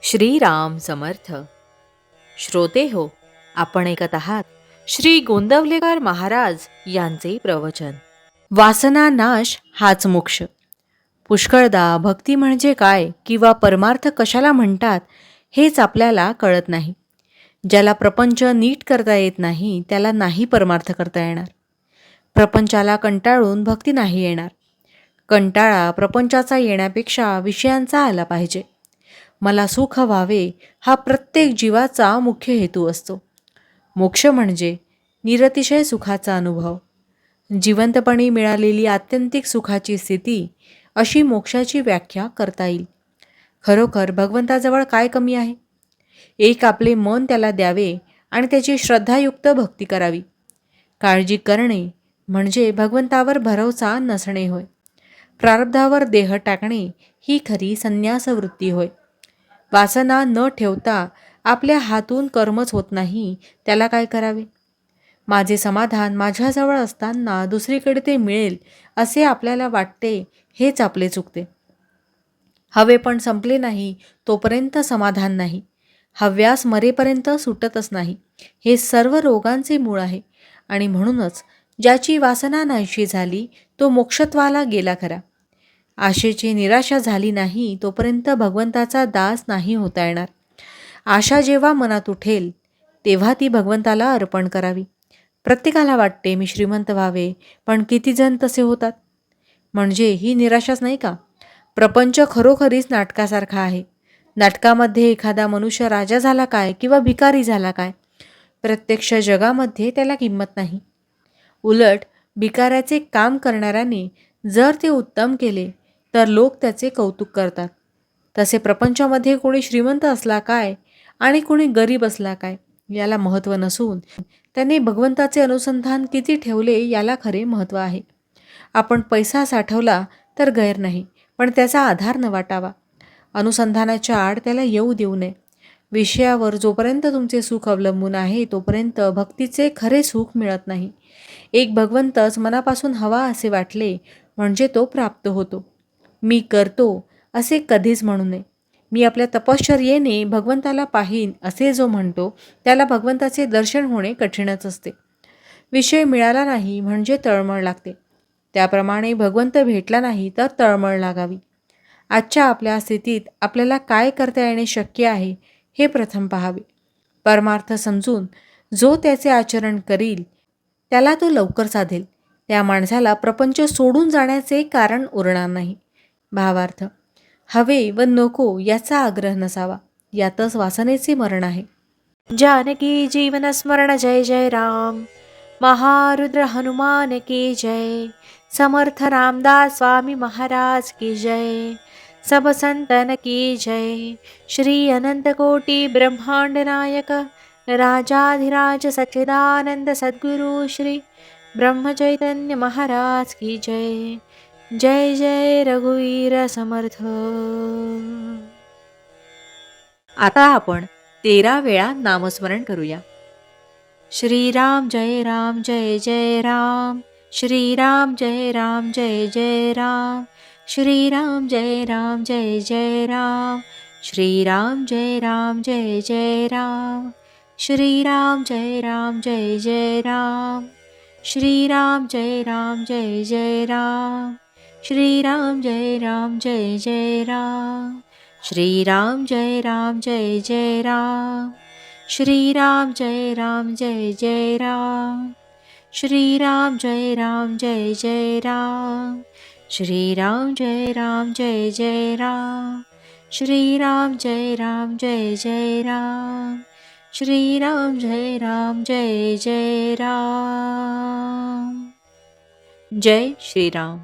श्रीराम समर्थ. श्रोते हो, आपण ऐकत आहात श्री गोंदवलेकर महाराज यांचे प्रवचन. वासना नाश हाच मोक्ष. पुष्कळदा भक्ती म्हणजे काय किंवा परमार्थ कशाला म्हणतात हेच आपल्याला कळत नाही. ज्याला प्रपंच नीट करता येत नाही त्याला नाही परमार्थ करता येणार. प्रपंचाला कंटाळून भक्ती नाही येणार. कंटाळा प्रपंचाचा येण्यापेक्षा विषयांचा आला पाहिजे. मला सुख व्हावे हा प्रत्येक जीवाचा मुख्य हेतू असतो. मोक्ष म्हणजे निरतिशय सुखाचा अनुभव, जिवंतपणी मिळालेली आत्यंतिक सुखाची स्थिती, अशी मोक्षाची व्याख्या करता येईल. खरोखर भगवंताजवळ काय कमी आहे? एक आपले मन त्याला द्यावे आणि त्याची श्रद्धायुक्त भक्ती करावी. काळजी करणे म्हणजे भगवंतावर भरोसा नसणे होय. प्रारब्धावर देह टाकणे ही खरी संन्यास वृत्ती होय. वासना न ठेवता आपल्या हातून कर्मच होत नाही, त्याला काय करावे? माझे समाधान माझ्याजवळ असताना दुसरीकडे ते मिळेल असे आपल्याला वाटते, हेच आपले चुकते. हवे पण संपले नाही तोपर्यंत समाधान नाही. हव्यास मरेपर्यंत सुटतच नाही. हे सर्व रोगांचे मूळ आहे. आणि म्हणूनच ज्याची वासना नाहीशी झाली तो मोक्षत्वाला गेला खरा. आशेची निराशा झाली नाही तोपर्यंत भगवंताचा दास नाही होता येणार. आशा जेव्हा मनात उठेल तेव्हा ती भगवंताला अर्पण करावी. प्रत्येकाला वाटते मी श्रीमंत व्हावे, पण किती जण तसे होतात? म्हणजे ही निराशाच नाही का? प्रपंच खरोखरीच नाटकासारखा आहे. नाटकामध्ये एखादा मनुष्य राजा झाला काय किंवा भिकारी झाला काय? प्रत्यक्ष जगामध्ये त्याला किंमत नाही. उलट भिकाऱ्याचे काम करणाऱ्याने जर ते उत्तम केले तर लोक त्याचे कौतुक करतात. तसे प्रपंचामध्ये कोणी श्रीमंत असला काय आणि कोणी गरीब असला काय याला महत्त्व नसून त्याने भगवंताचे अनुसंधान किती ठेवले याला खरे महत्त्व आहे. आपण पैसा साठवला तर गैर नाही, पण त्याचा आधार न वाटावा. अनुसंधानाच्या आड त्याला येऊ देऊ नये. विषयावर जोपर्यंत तुमचे सुख अवलंबून आहे तोपर्यंत भक्तीचे खरे सुख मिळत नाही. एक भगवंतच मनापासून हवा असे वाटले म्हणजे तो प्राप्त होतो. मी करतो असे कधीच म्हणू नये. मी आपल्या तपश्चर्येने भगवंताला पाहीन असे जो म्हणतो त्याला भगवंताचे दर्शन होणे कठीणच असते. विषय मिळाला नाही म्हणजे तळमळ लागते. त्याप्रमाणे भगवंत भेटला नाही तर तळमळ लागावी. आजच्या आपल्या स्थितीत आपल्याला काय करता येणे शक्य आहे हे प्रथम पाहावे. परमार्थ समजून जो त्याचे आचरण करील त्याला तो लवकर साधेल. त्या माणसाला प्रपंच सोडून जाण्याचे कारण उरणार नाही. भावार्थ, हवे व नको याचा आग्रह नसावा, यातच वासनेचे मरण आहे. जानकी जीवन स्मरण जय जय राम. महारुद्र हनुमान की जय. समर्थ रामदास स्वामी महाराज की जय. सब संतन की जय. श्री अनंत कोटि ब्रह्मांड नायक राजाधिराज सच्चिदानंद सद्गुरु श्री ब्रह्म चैतन्य महाराज की जय. जय जय रघुवीर समर्थ. आता आपण 13 वेळा नामस्मरण करूया. श्रीराम जय राम जय जय राम. श्रीराम जय राम जय जय राम. श्रीराम जय राम जय जय राम. श्रीराम जय राम जय जय राम. श्रीराम जय राम जय जय राम. श्रीराम जय राम जय जय राम. श्रीराम जय राम जय जय राम. श्रीराम जय राम जय जय राम. श्रीराम जय राम जय जय राम. श्रीराम जय राम जय जय राम. श्रीराम जय राम जय जय राम. श्रीराम जय राम जय जय राम. श्रीराम जय राम जय जय राम. जय श्रीराम.